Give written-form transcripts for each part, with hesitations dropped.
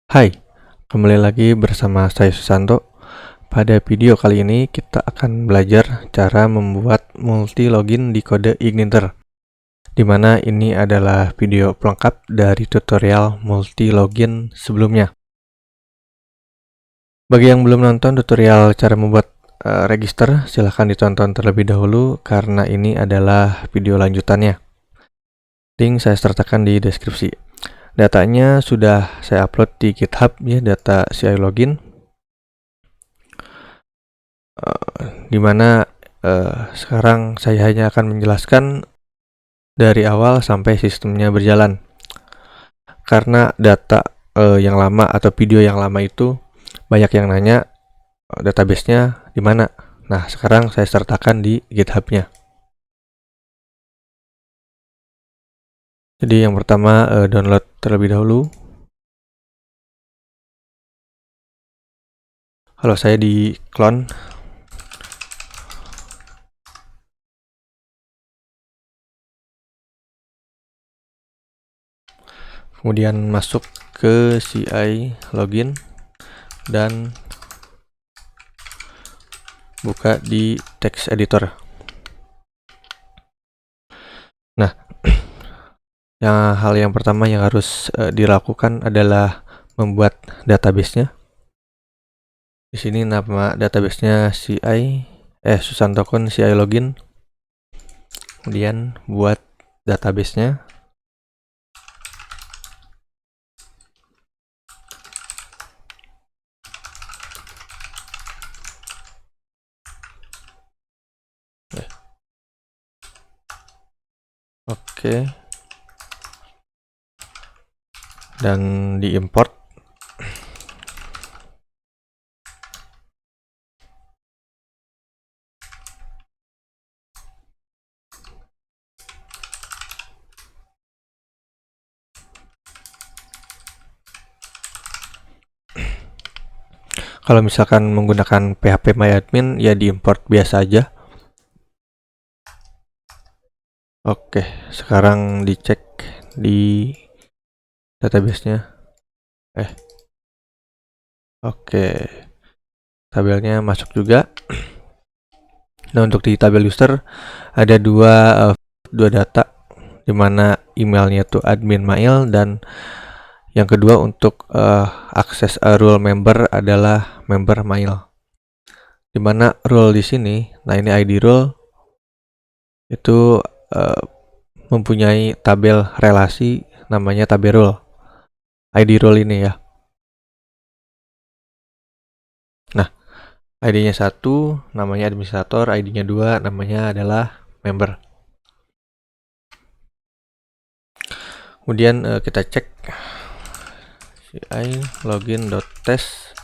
Hai, kembali lagi bersama saya Susanto. Pada video kali ini kita akan belajar cara membuat multi login di kode Igniter, di mana ini adalah video pelengkap dari tutorial multi login sebelumnya. Bagi yang belum nonton tutorial cara membuat register, silahkan ditonton terlebih dahulu karena ini adalah video lanjutannya. Link saya sertakan di deskripsi. Datanya sudah saya upload di GitHub ya, data CI login. Dimana sekarang saya hanya akan menjelaskan dari awal sampai sistemnya berjalan. Karena data yang lama atau video yang lama itu banyak yang nanya database-nya di mana. Nah, sekarang saya sertakan di GitHub-nya. Jadi yang pertama download terlebih dahulu. Kalau saya di clone. Kemudian masuk ke CI login dan buka di text editor. Nah, hal yang pertama yang harus dilakukan adalah membuat database-nya. Di sini nama database-nya Susantokon CI login. Kemudian buat database-nya. Oke. Dan diimport. Kalau misalkan menggunakan phpMyAdmin ya diimport biasa aja. Oke, sekarang dicek di database-nya. Oke. Tabelnya masuk juga. Nah, untuk di tabel user ada dua data, di mana emailnya tuh admin mail, dan yang kedua untuk akses role member adalah member mail. Di mana role di sini, nah ini ID role itu mempunyai tabel relasi namanya tabel role. ID role ini ya. Nah, ID-nya 1 namanya administrator, ID-nya 2 namanya adalah member. Kemudian kita cek CI login.test.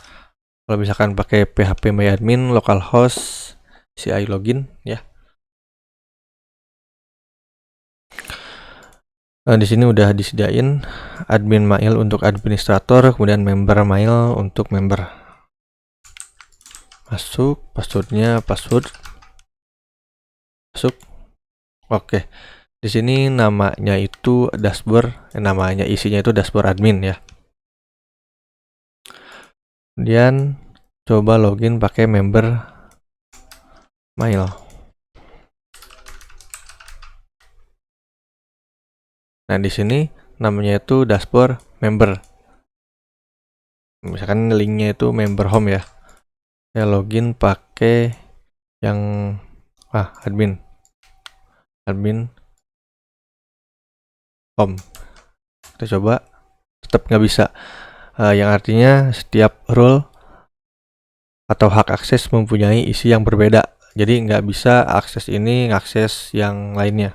Kalau misalkan pakai phpMyAdmin localhost CI login ya. Nah, di sini udah disediain admin mail untuk administrator, kemudian member mail untuk member. Masuk, passwordnya password. Masuk. Oke. Di sini namanya itu dashboard, namanya isinya itu dashboard admin ya. Kemudian coba login pakai member mail. Nah, di sini namanya itu dashboard member. Misalkan linknya itu member home ya. Saya login pakai yang admin home. Kita coba, tetap nggak bisa. Yang artinya setiap role atau hak akses mempunyai isi yang berbeda. Jadi nggak bisa akses ini ngakses yang lainnya.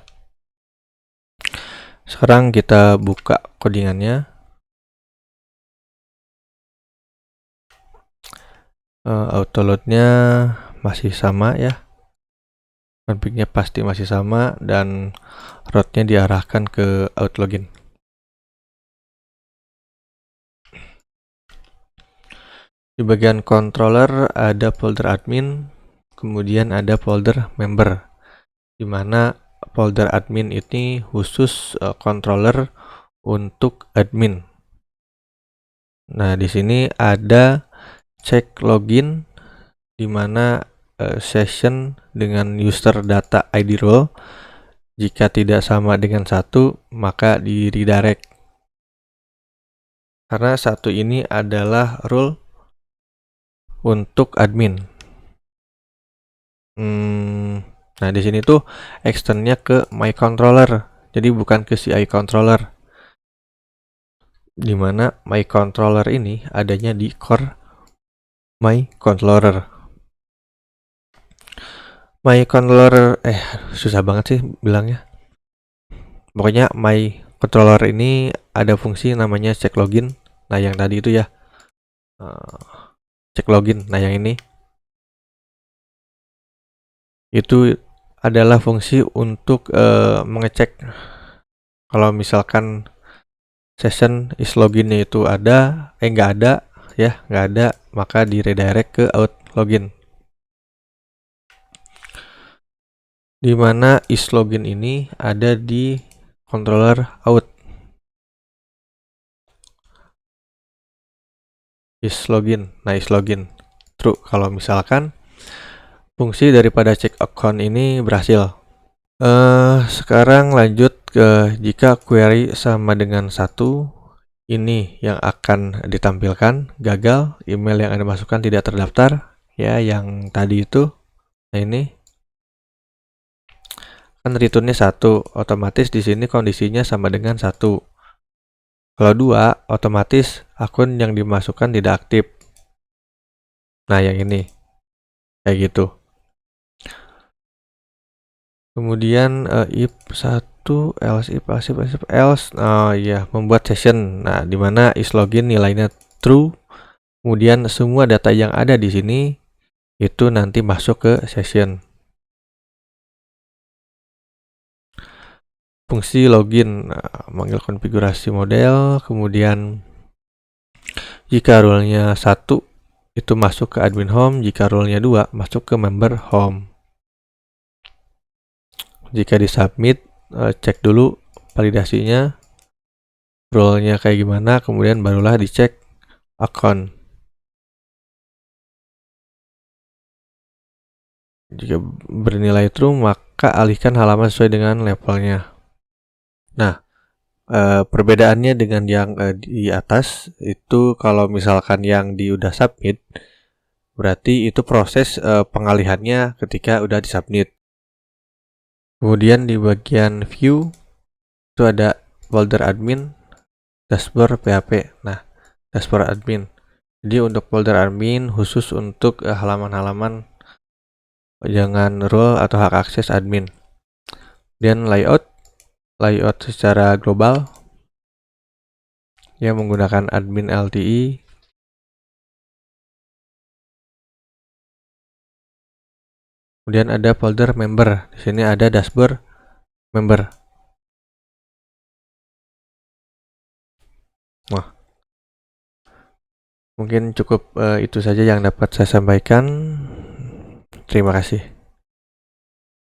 Sekarang kita buka codingannya. Autoloadnya masih sama ya. Config-nya pasti masih sama dan route-nya diarahkan ke outlogin. Di bagian controller ada folder admin, kemudian ada folder member, di mana folder admin ini khusus controller untuk admin. Nah, di sini ada cek login di mana session dengan user data ID role jika tidak sama dengan 1 maka di redirect. Karena 1 ini adalah role untuk admin. Nah, di sini tuh extendnya ke my controller, jadi bukan ke CI controller. Dimana my controller ini adanya di core my controller. My controller susah banget sih bilangnya. Pokoknya my controller ini ada fungsi namanya cek login. Nah, yang tadi itu ya cek login. Nah, yang ini itu adalah fungsi untuk mengecek kalau misalkan session is loginnya itu ada, nggak ada ya, nggak ada, maka di redirect ke out login. Di mana is login ini ada di controller out. Is login. Nah, is login true kalau misalkan fungsi daripada check account ini berhasil. Sekarang lanjut ke jika query sama dengan 1, ini yang akan ditampilkan. Gagal, email yang Anda masukkan tidak terdaftar. Ya, yang tadi itu. Nah, ini kan returnnya 1, otomatis di sini kondisinya sama dengan 1. Kalau 2, otomatis akun yang dimasukkan tidak aktif. Nah, yang ini kayak gitu. Kemudian if 1 else membuat session. Nah, dimana is login nilainya true. Kemudian semua data yang ada di sini itu nanti masuk ke session. Fungsi login, manggil konfigurasi model, kemudian jika role-nya 1 itu masuk ke admin home, jika role-nya 2 masuk ke member home. Jika disubmit, cek dulu validasinya, role-nya kayak gimana, kemudian barulah dicek account. Jika bernilai true, maka alihkan halaman sesuai dengan levelnya. Nah, perbedaannya dengan yang di atas itu kalau misalkan yang di udah submit, berarti itu proses pengalihannya ketika udah disubmit. Kemudian di bagian view itu ada folder admin, dashboard PHP. Nah, dashboard admin. Jadi untuk folder admin khusus untuk halaman-halaman jangan role atau hak akses admin. Dan layout secara global yang menggunakan admin LTI. Kemudian ada folder member. Di sini ada dashboard member. Wah, mungkin cukup itu saja yang dapat saya sampaikan. Terima kasih.